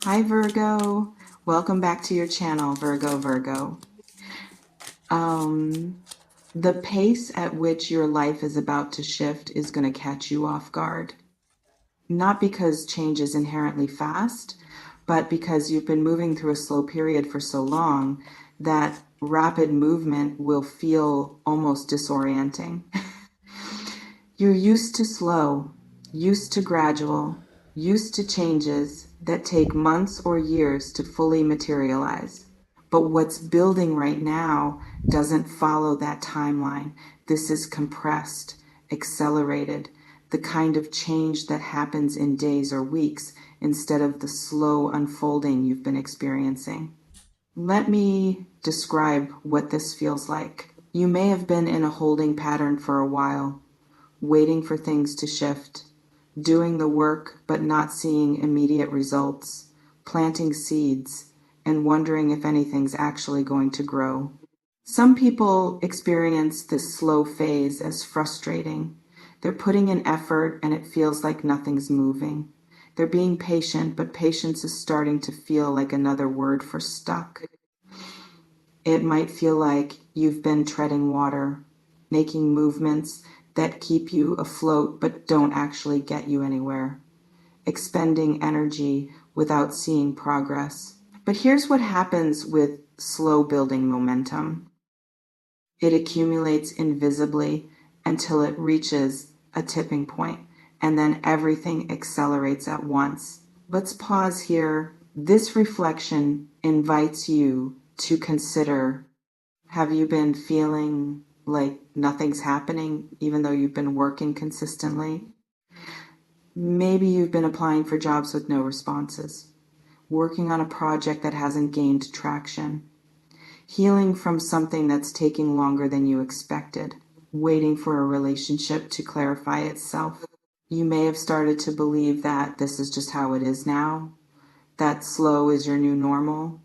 Hi Virgo, welcome back to your channel, Virgo. The pace at which your life is about to shift is going to catch you off guard. Not because change is inherently fast, but because you've been moving through a slow period for so long that rapid movement will feel almost disorienting. You're used to slow, used to gradual, used to changes that take months or years to fully materialize. But what's building right now doesn't follow that timeline. This is compressed, accelerated, the kind of change that happens in days or weeks instead of the slow unfolding you've been experiencing. Let me describe what this feels like. You may have been in a holding pattern for a while, waiting for things to shift, doing the work but not seeing immediate results, planting seeds, and wondering if anything's actually going to grow. Some people experience this slow phase as frustrating. They're putting in effort and it feels like nothing's moving. They're being patient, but patience is starting to feel like another word for stuck. It might feel like you've been treading water, making movements that keep you afloat but don't actually get you anywhere, expending energy without seeing progress. But here's what happens with slow building momentum. It accumulates invisibly until it reaches a tipping point, and then everything accelerates at once. Let's pause here. This reflection invites you to consider, have you been feeling like nothing's happening even though you've been working consistently? Maybe you've been applying for jobs with no responses, working on a project that hasn't gained traction, healing from something that's taking longer than you expected, waiting for a relationship to clarify itself. You may have started to believe that this is just how it is now, that slow is your new normal,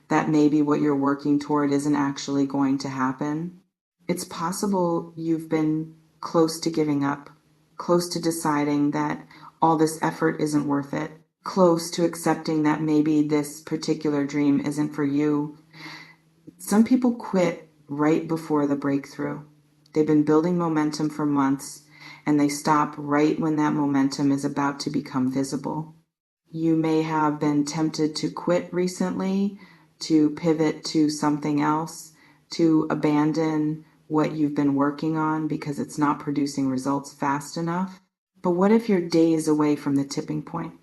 that maybe what you're working toward isn't actually going to happen. It's possible you've been close to giving up, close to deciding that all this effort isn't worth it, close to accepting that maybe this particular dream isn't for you. Some people quit right before the breakthrough. They've been building momentum for months, and they stop right when that momentum is about to become visible. You may have been tempted to quit recently, to pivot to something else, to abandon what you've been working on because it's not producing results fast enough. But what if you're days away from the tipping point?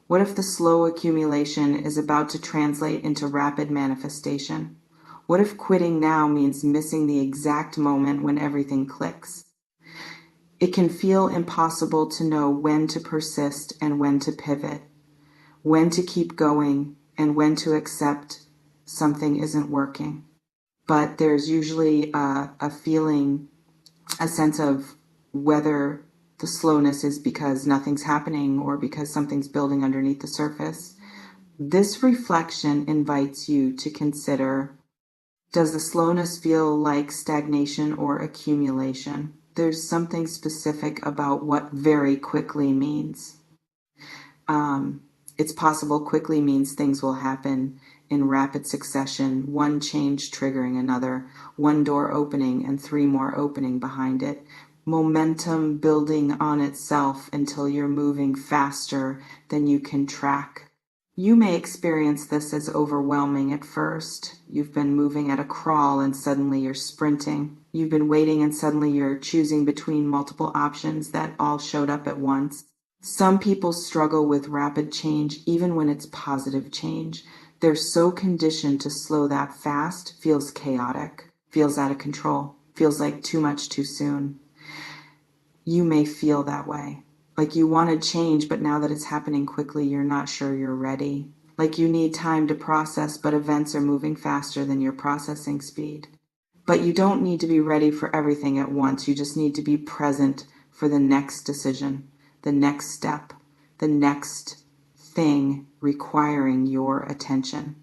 What if the slow accumulation is about to translate into rapid manifestation? What if quitting now means missing the exact moment when everything clicks? It can feel impossible to know when to persist and when to pivot, when to keep going and when to accept something isn't working. But there's usually a feeling, a sense of whether the slowness is because nothing's happening or because something's building underneath the surface. This reflection invites you to consider, does the slowness feel like stagnation or accumulation? There's something specific about what very quickly means. It's possible quickly means things will happen in rapid succession, one change triggering another, one door opening and three more opening behind it. Momentum building on itself until you're moving faster than you can track. You may experience this as overwhelming at first. You've been moving at a crawl and suddenly you're sprinting. You've been waiting and suddenly you're choosing between multiple options that all showed up at once. Some people struggle with rapid change even when it's positive change. They're so conditioned to slow that fast, feels chaotic, feels out of control, feels like too much too soon. You may feel that way. Like you want to change, but now that it's happening quickly, you're not sure you're ready. Like you need time to process, but events are moving faster than your processing speed. But you don't need to be ready for everything at once. You just need to be present for the next decision, the next step, the next thing requiring your attention.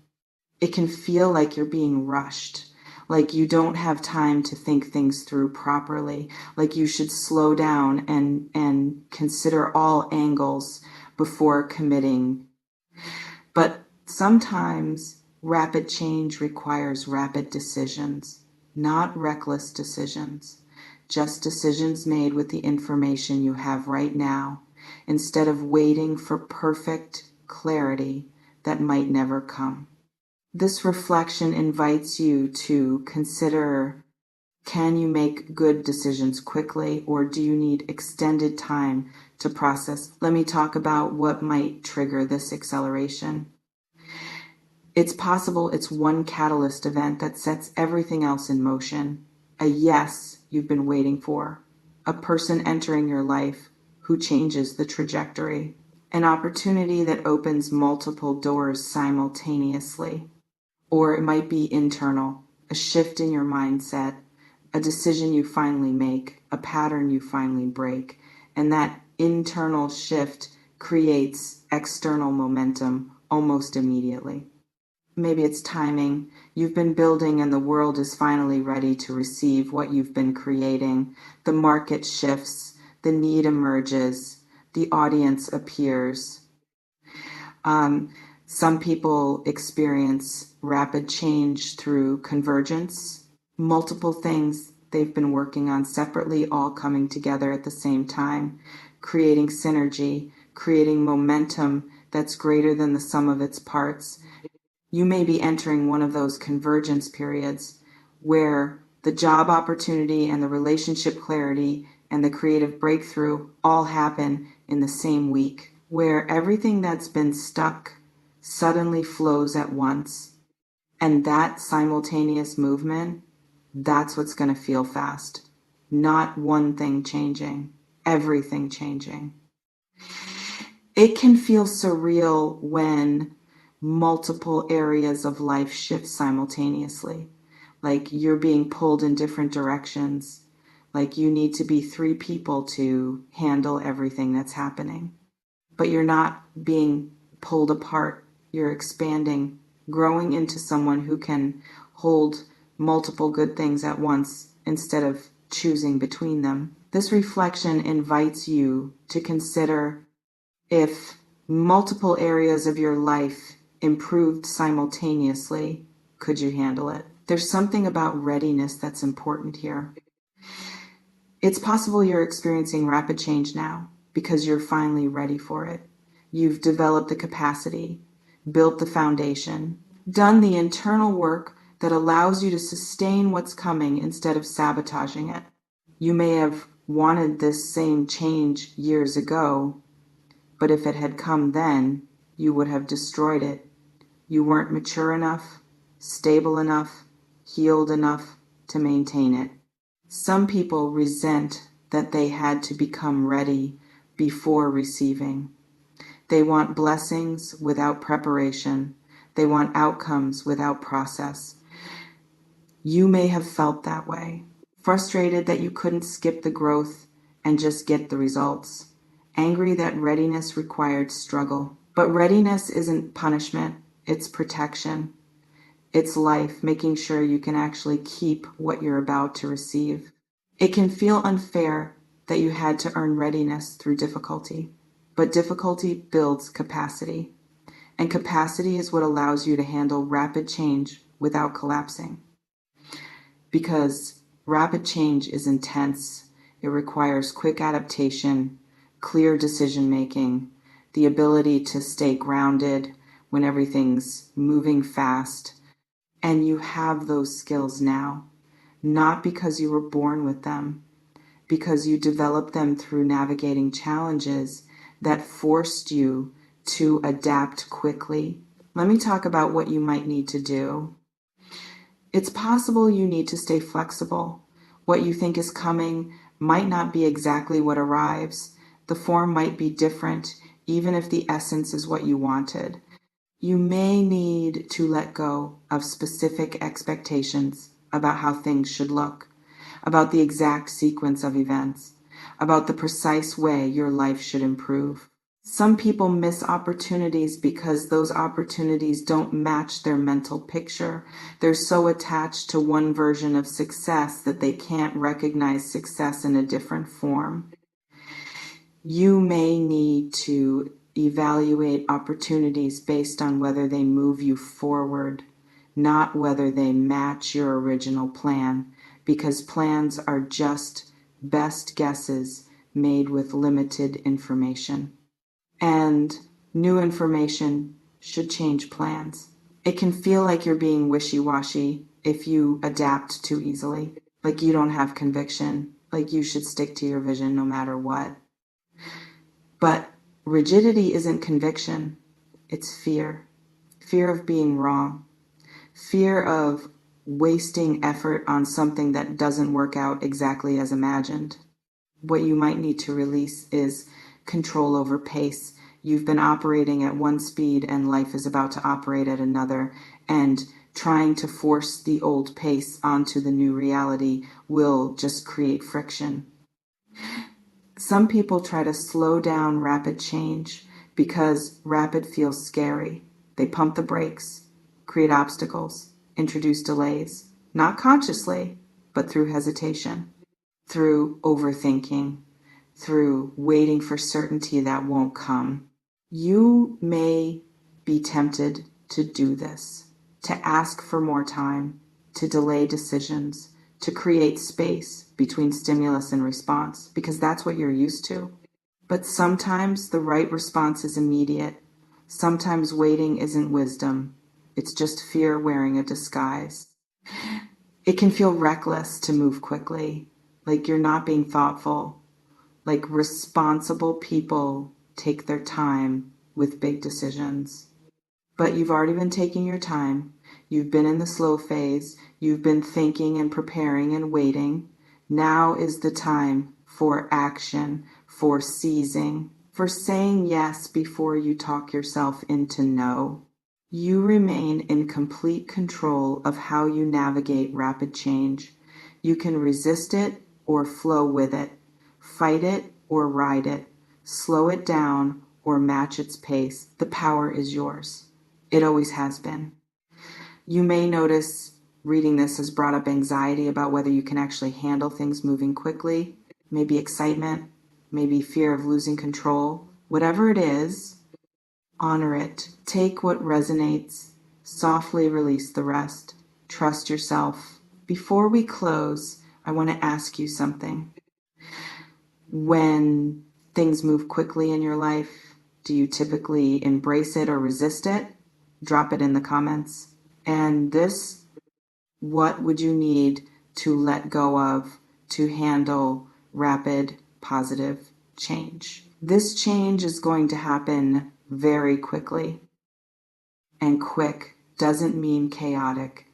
It can feel like you're being rushed, like you don't have time to think things through properly, like you should slow down and consider all angles before committing. But Sometimes rapid change requires rapid decisions, not reckless decisions, just decisions made with the information you have right now, instead of waiting for perfect clarity that might never come. This reflection invites you to consider, can you make good decisions quickly, or do you need extended time to process? Let me talk about what might trigger this acceleration. It's possible it's one catalyst event that sets everything else in motion. A yes you've been waiting for. A person entering your life who changes the trajectory. An opportunity that opens multiple doors simultaneously. Or it might be internal, a shift in your mindset, a decision you finally make, a pattern you finally break. And that internal shift creates external momentum almost immediately. Maybe it's timing. You've been building and the world is finally ready to receive what you've been creating. The market shifts, the need emerges, the audience appears. Some people experience rapid change through convergence, multiple things they've been working on separately, all coming together at the same time, creating synergy, creating momentum that's greater than the sum of its parts. You may be entering one of those convergence periods where the job opportunity and the relationship clarity and the creative breakthrough all happen in the same week, where everything that's been stuck suddenly flows at once. And that simultaneous movement, that's what's going to feel fast. Not one thing changing, everything changing. It can feel surreal when multiple areas of life shift simultaneously. Like you're being pulled in different directions. Like you need to be three people to handle everything that's happening. But you're not being pulled apart. You're expanding, growing into someone who can hold multiple good things at once instead of choosing between them. This reflection invites you to consider, if multiple areas of your life improved simultaneously, could you handle it? There's something about readiness that's important here. It's possible you're experiencing rapid change now because you're finally ready for it. You've developed the capacity, built the foundation, done the internal work that allows you to sustain what's coming instead of sabotaging it. You may have wanted this same change years ago, but if it had come then, you would have destroyed it. You weren't mature enough, stable enough, healed enough to maintain it. Some people resent that they had to become ready before receiving. They want blessings without preparation. They want outcomes without process. You may have felt that way, frustrated that you couldn't skip the growth and just get the results, angry that readiness required struggle. But readiness isn't punishment, it's protection. It's life, making sure you can actually keep what you're about to receive. It can feel unfair that you had to earn readiness through difficulty, but difficulty builds capacity, and capacity is what allows you to handle rapid change without collapsing. Because rapid change is intense, it requires quick adaptation, clear decision making, the ability to stay grounded when everything's moving fast. And you have those skills now, not because you were born with them, because you developed them through navigating challenges that forced you to adapt quickly. Let me talk about what you might need to do. It's possible you need to stay flexible. What you think is coming might not be exactly what arrives. The form might be different, even if the essence is what you wanted. You may need to let go of specific expectations about how things should look, about the exact sequence of events, about the precise way your life should improve. Some people miss opportunities because those opportunities don't match their mental picture. They're so attached to one version of success that they can't recognize success in a different form. You may need to Evaluate opportunities based on whether they move you forward, not whether they match your original plan, because plans are just best guesses made with limited information. And new information should change plans. It can feel like you're being wishy-washy if you adapt too easily, like you don't have conviction, like you should stick to your vision no matter what. But rigidity isn't conviction, it's fear. Fear of being wrong. Fear of wasting effort on something that doesn't work out exactly as imagined. What you might need to release is control over pace. You've been operating at one speed and life is about to operate at another, and trying to force the old pace onto the new reality will just create friction. Some people try to slow down rapid change because rapid feels scary. They pump the brakes, create obstacles, introduce delays, not consciously, but through hesitation, through overthinking, through waiting for certainty that won't come. You may be tempted to do this, to ask for more time, to delay decisions, to create space between stimulus and response, because that's what you're used to. But sometimes the right response is immediate. Sometimes waiting isn't wisdom. It's just fear wearing a disguise. It can feel reckless to move quickly, like you're not being thoughtful, like responsible people take their time with big decisions. But you've already been taking your time. You've been in the slow phase. You've been thinking and preparing and waiting. Now is the time for action, for seizing, for saying yes before you talk yourself into no. You remain in complete control of how you navigate rapid change. You can resist it or flow with it, fight it or ride it, slow it down or match its pace. The power is yours. It always has been. You may notice reading this has brought up anxiety about whether you can actually handle things moving quickly, maybe excitement, maybe fear of losing control. Whatever it is, honor it. Take what resonates. Softly release the rest. Trust yourself. Before we close, I want to ask you something. When things move quickly in your life, do you typically embrace it or resist it? Drop it in the comments. And this, what would you need to let go of to handle rapid, positive change? This change is going to happen very quickly. And quick doesn't mean chaotic.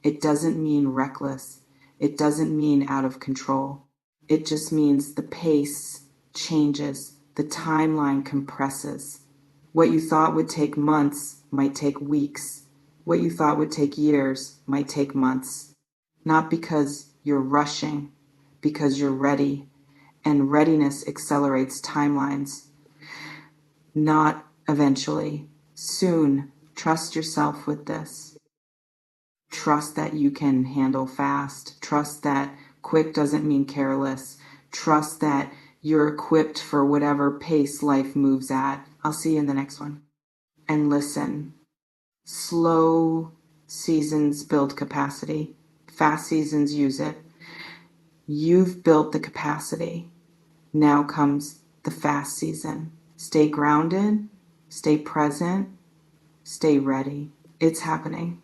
It doesn't mean reckless. It doesn't mean out of control. It just means the pace changes. The timeline compresses. What you thought would take months might take weeks. What you thought would take years might take months. Not because you're rushing, because you're ready. And readiness accelerates timelines. Not eventually. Soon. Trust yourself with this. Trust that you can handle fast. Trust that quick doesn't mean careless. Trust that you're equipped for whatever pace life moves at. I'll see you in the next one. And listen, slow seasons build capacity. Fast seasons use it. You've built the capacity. Now comes the fast season. Stay grounded, stay present, stay ready. It's happening.